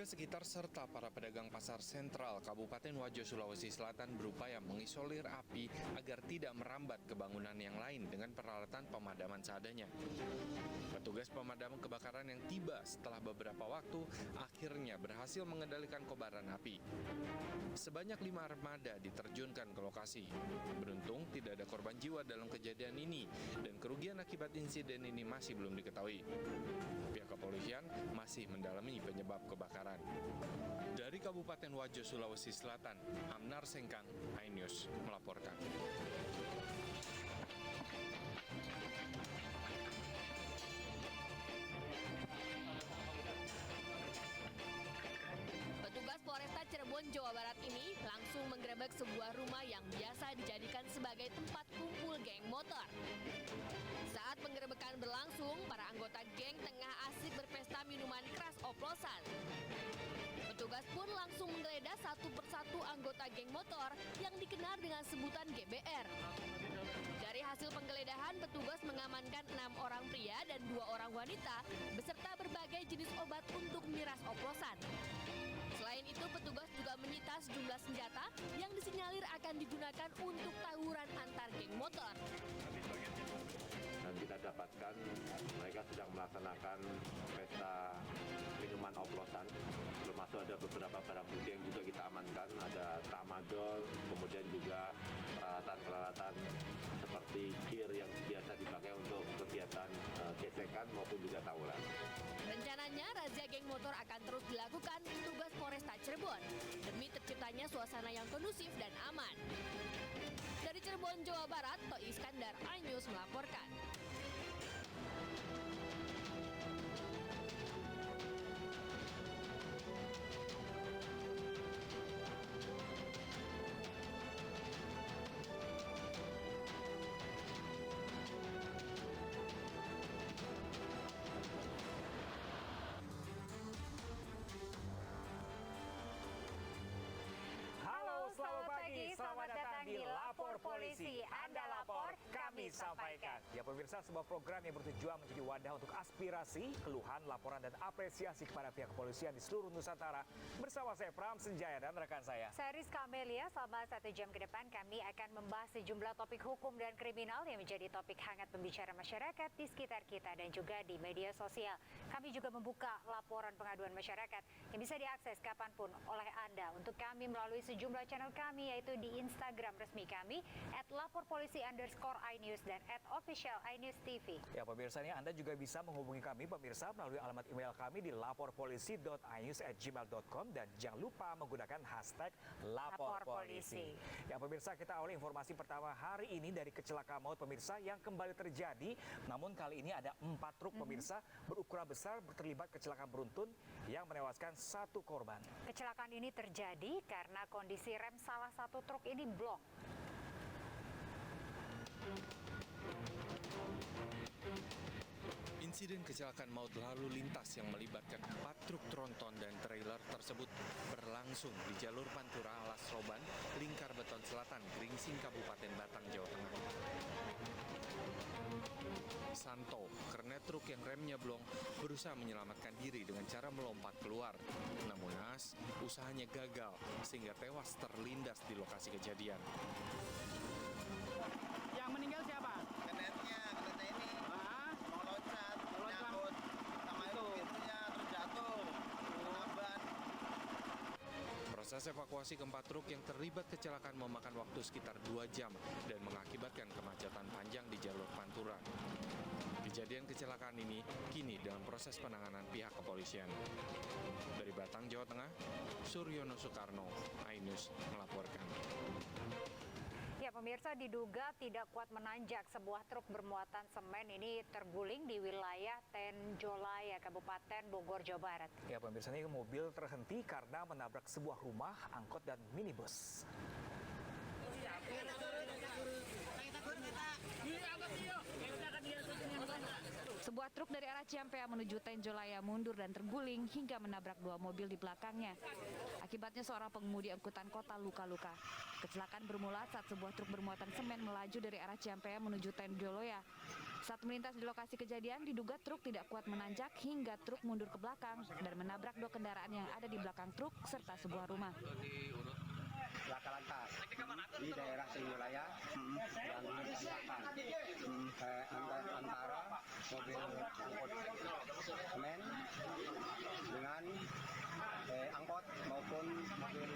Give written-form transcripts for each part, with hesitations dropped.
sekitar serta para pedagang pasar sentral Kabupaten Wajo, Sulawesi Selatan berupaya mengisolir api agar tidak merambat ke bangunan yang lain dengan peralatan pemadaman seadanya. Petugas pemadam kebakaran yang tiba setelah beberapa waktu akhirnya berhasil mengendalikan kobaran api. Sebanyak 5 armada diterjunkan ke lokasi. Beruntung tidak ada korban jiwa dalam kejadian ini dan kerugian akibat insiden ini masih belum diketahui. Pihak kepolisian masih mendalami penyebab kebakaran. Dari Kabupaten Wajo, Sulawesi Selatan, Amnar Sengkang, iNews melaporkan. Petugas Polresta Cirebon, Jawa Barat ini langsung menggerebek sebuah rumah yang biasa dijadikan sebagai tempat kumpul geng motor. Saat penggerebekan berlangsung, para anggota geng tengah asik berpesta minuman keras oplosan. Petugas pun langsung menggeledah satu persatu anggota geng motor yang dikenal dengan sebutan GBR. Dari hasil penggeledahan, petugas mengamankan 6 orang pria dan 2 orang wanita beserta berbagai jenis obat untuk miras oplosan. Selain itu, petugas juga menyita sejumlah senjata yang disinyalir akan digunakan untuk tawuran antar geng motor. Dan kita dapatkan mereka sedang melaksanakan pesta minuman oplosan. Termasuk ada beberapa barang bukti yang juga kita amankan, ada tramadol, kemudian juga peralatan-peralatan seperti gear yang biasa dipakai untuk kegiatan gesekan maupun juga tawuran. Rencananya razia geng motor akan terus dilakukan petugas Polresta Cirebon demi terciptanya suasana yang kondusif dan aman. Dari Cirebon, Jawa Barat, Toi Iskandar, iNews melaporkan. Selamat pagi, selamat datang di Lapor Polisi. Anda lapor, kami sampaikan. Ya pemirsa, sebuah program yang bertujuan menjadi wadah untuk aspirasi, keluhan, laporan, dan apresiasi kepada pihak kepolisian di seluruh Nusantara. Bersama saya Pram Senjaya dan rekan saya. Saya Rizka Amelia, selama 1 jam ke depan kami akan membahas sejumlah topik hukum dan kriminal yang menjadi topik hangat pembicaraan masyarakat di sekitar kita dan juga di media sosial. Kami juga membuka laporan pengaduan masyarakat yang bisa diakses kapanpun oleh Anda. Untuk kami melalui sejumlah channel kami yaitu di Instagram resmi kami @laporpolisi_inews dan @official iNews TV. Ya pemirsa, ini Anda juga bisa menghubungi kami pemirsa melalui alamat email kami di laporpolisi.inews@gmail.com dan jangan lupa menggunakan hashtag #laporpolisi. Ya pemirsa, kita awali informasi pertama hari ini dari kecelakaan maut pemirsa yang kembali terjadi. Namun kali ini ada 4 truk pemirsa berukuran besar terlibat kecelakaan beruntun yang menewaskan 1 korban. Kecelakaan ini terjadi karena kondisi rem salah satu truk ini blong. Insiden kecelakaan maut lalu lintas yang melibatkan 4 truk tronton dan trailer tersebut berlangsung di jalur Pantura Alas Roban, Lingkar Beton Selatan, Gringsing, Kabupaten Batang, Jawa Tengah. Santo, kernet truk yang remnya blong, berusaha menyelamatkan diri dengan cara melompat keluar. Namun naas, usahanya gagal sehingga tewas terlindas di lokasi kejadian. Yang meninggal siapa? Kernetnya ini mau loncat, nyangkut sama itu pintunya terjatuh, naban. Proses evakuasi keempat truk yang terlibat kecelakaan memakan waktu sekitar 2 jam dan mengakibatkan kemacetan panjang di jalur Pantura. Kejadian kecelakaan ini kini dalam proses penanganan pihak kepolisian. Dari Batang, Jawa Tengah, Suryono Soekarno, iNews melaporkan. Ya pemirsa, diduga tidak kuat menanjak, sebuah truk bermuatan semen ini terguling di wilayah Tenjolaya, Kabupaten Bogor, Jawa Barat. Ya pemirsa, ini mobil terhenti karena menabrak sebuah rumah, angkot, dan minibus. Sebuah truk dari arah Ciampea menuju Tenjolaya mundur dan terguling hingga menabrak 2 mobil di belakangnya. Akibatnya seorang pengemudi angkutan kota luka-luka. Kecelakaan bermula saat sebuah truk bermuatan semen melaju dari arah Ciampea menuju Tenjolaya. Saat melintas di lokasi kejadian, diduga truk tidak kuat menanjak hingga truk mundur ke belakang dan menabrak 2 kendaraan yang ada di belakang truk serta sebuah rumah. Laka-laka di daerah Sriwijaya yang antara mobil angkut semen dengan angkot maupun mobil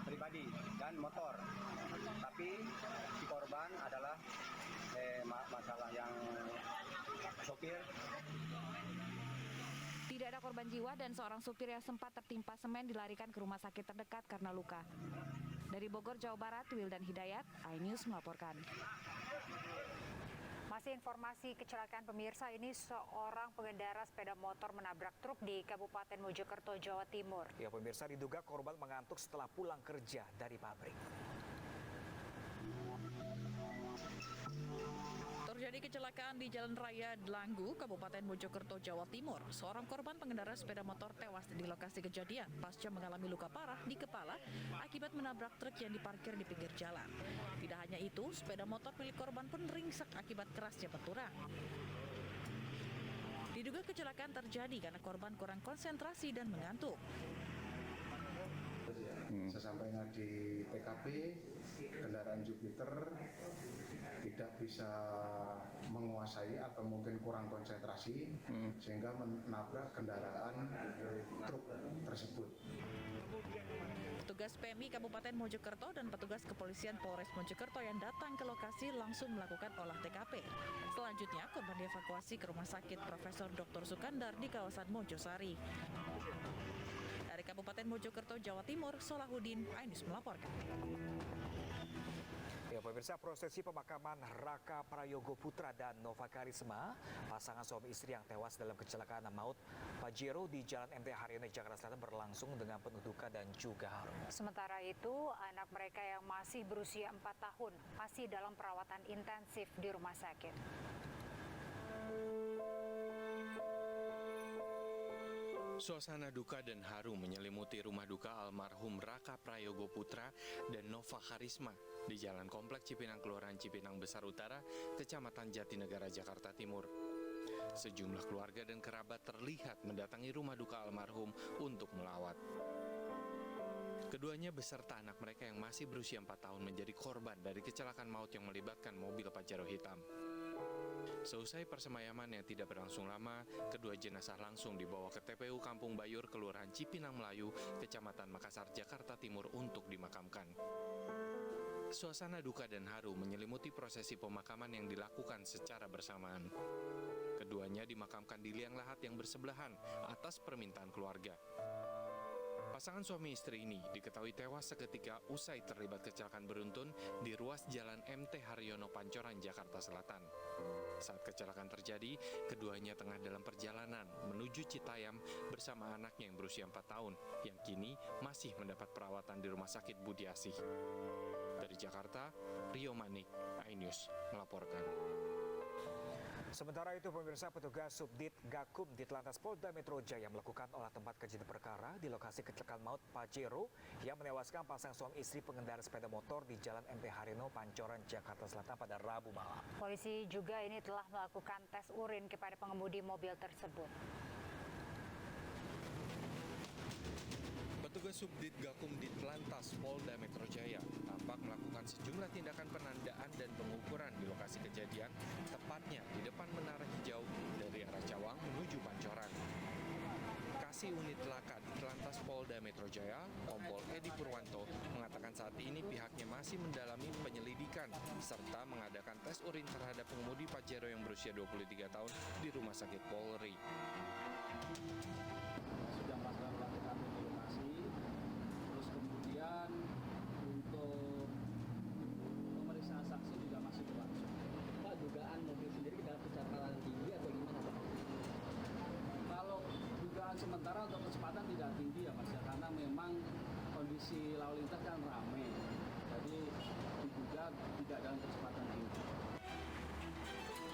pribadi dan motor. Tapi si korban adalah masalah yang sopir. Tidak ada korban jiwa dan seorang supir yang sempat tertimpa semen dilarikan ke rumah sakit terdekat karena luka. Dari Bogor, Jawa Barat, Wildan Hidayat, iNews melaporkan. Masih informasi kecelakaan pemirsa, ini seorang pengendara sepeda motor menabrak truk di Kabupaten Mojokerto, Jawa Timur. Ya pemirsa, diduga korban mengantuk setelah pulang kerja dari pabrik. Terjadi kecelakaan di Jalan Raya Delanggu, Kabupaten Mojokerto, Jawa Timur. Seorang korban pengendara sepeda motor tewas di lokasi kejadian pasca mengalami luka parah di kepala akibat menabrak truk yang diparkir di pinggir jalan. Tidak hanya itu, sepeda motor milik korban pun ringsek akibat kerasnya benturan. Diduga kecelakaan terjadi karena korban kurang konsentrasi dan mengantuk. Sesampainya di TKP, kendaraan Jupiter tidak bisa menguasai atau mungkin kurang konsentrasi sehingga menabrak kendaraan truk tersebut. Petugas PMI Kabupaten Mojokerto dan petugas kepolisian Polres Mojokerto yang datang ke lokasi langsung melakukan olah TKP. Selanjutnya, korban dievakuasi ke Rumah Sakit Profesor Dr. Sukandar di kawasan Mojosari. Dari Kabupaten Mojokerto, Jawa Timur, Solahuddin, iNews melaporkan. Ya pemirsa, prosesi pemakaman Raka Prayogo Putra dan Nova Karisma, pasangan suami istri yang tewas dalam kecelakaan maut Pajero di Jalan MT Haryono, Jakarta Selatan berlangsung dengan penuh duka dan juga haru. Sementara itu, anak mereka yang masih berusia 4 tahun masih dalam perawatan intensif di rumah sakit. Suasana duka dan haru menyelimuti rumah duka almarhum Raka Prayogo Putra dan Nova Karisma di Jalan Komplek Cipinang, Kelurahan Cipinang Besar Utara, Kecamatan Jatinegara, Jakarta Timur. Sejumlah keluarga dan kerabat terlihat mendatangi rumah duka almarhum untuk melawat. Keduanya beserta anak mereka yang masih berusia 4 tahun menjadi korban dari kecelakaan maut yang melibatkan mobil Pajero hitam. Seusai persemayaman yang tidak berlangsung lama, kedua jenazah langsung dibawa ke TPU Kampung Bayur, Kelurahan Cipinang Melayu, Kecamatan Makassar, Jakarta Timur untuk dimakamkan. Suasana duka dan haru menyelimuti prosesi pemakaman yang dilakukan secara bersamaan. Keduanya dimakamkan di liang lahat yang bersebelahan atas permintaan keluarga. Pasangan suami istri ini diketahui tewas seketika usai terlibat kecelakaan beruntun di ruas Jalan MT Haryono Pancoran, Jakarta Selatan. Saat kecelakaan terjadi, keduanya tengah dalam perjalanan menuju Citayam bersama anaknya yang berusia 4 tahun, yang kini masih mendapat perawatan di Rumah Sakit Budi Asih. Dari Jakarta, Rio Manik, iNews melaporkan. Sementara itu pemirsa, petugas Subdit Gakum Ditlantas Polda Metro Jaya melakukan olah tempat kejadian perkara di lokasi kecelakaan maut Pajero yang menewaskan pasang suami istri pengendara sepeda motor di Jalan MT Haryono Pancoran, Jakarta Selatan pada Rabu malam. Polisi juga ini telah melakukan tes urin kepada pengemudi mobil tersebut. Petugas Subdit Gakum Ditlantas Polda Metro Jaya tampak melakukan sejumlah tindakan penandaan dan pengukuran di lokasi kejadian, tepatnya di depan Menara Hijau dari arah Cawang menuju Pancoran. Kasih Unit Laka Ditlantas Polda Metro Jaya, Kompol Edi Purwanto, mengatakan saat ini pihaknya masih mendalami penyelidikan serta mengadakan tes urin terhadap pengemudi Pajero yang berusia 23 tahun di Rumah Sakit Polri. Sudah melakukan olah TKP di lokasi, terus kemudian untuk pemeriksaan saksi juga masih berlangsung. Pak, dugaan mobil sendiri dalam kecepatan tinggi atau gimana Pak? Kalau dugaan sementara untuk kecepatan tidak tinggi ya Mas, ya, karena memang kondisi lalu lintas kan ramai, jadi diduga tidak dalam kecepatan tinggi.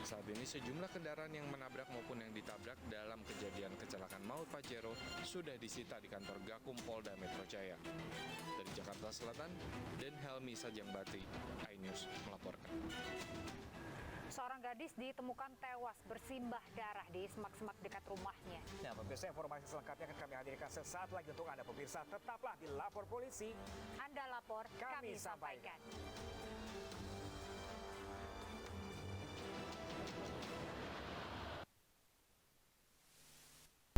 Saat ini sejumlah kendaraan yang menabrak maupun yang ditabrak dalam kejadian kecelakaan maut Pajero sudah disita di kantor Gakum Polda Metro Jaya. Dari Jakarta Selatan, Den Helmi Sajangbati, iNews melaporkan. Seorang gadis ditemukan tewas bersimbah darah di semak-semak dekat rumahnya. Nah, pemirsa, informasi selengkapnya akan kami hadirkan sesaat lagi untuk Anda pemirsa. Tetaplah di Lapor Polisi. Anda lapor, kami sampaikan.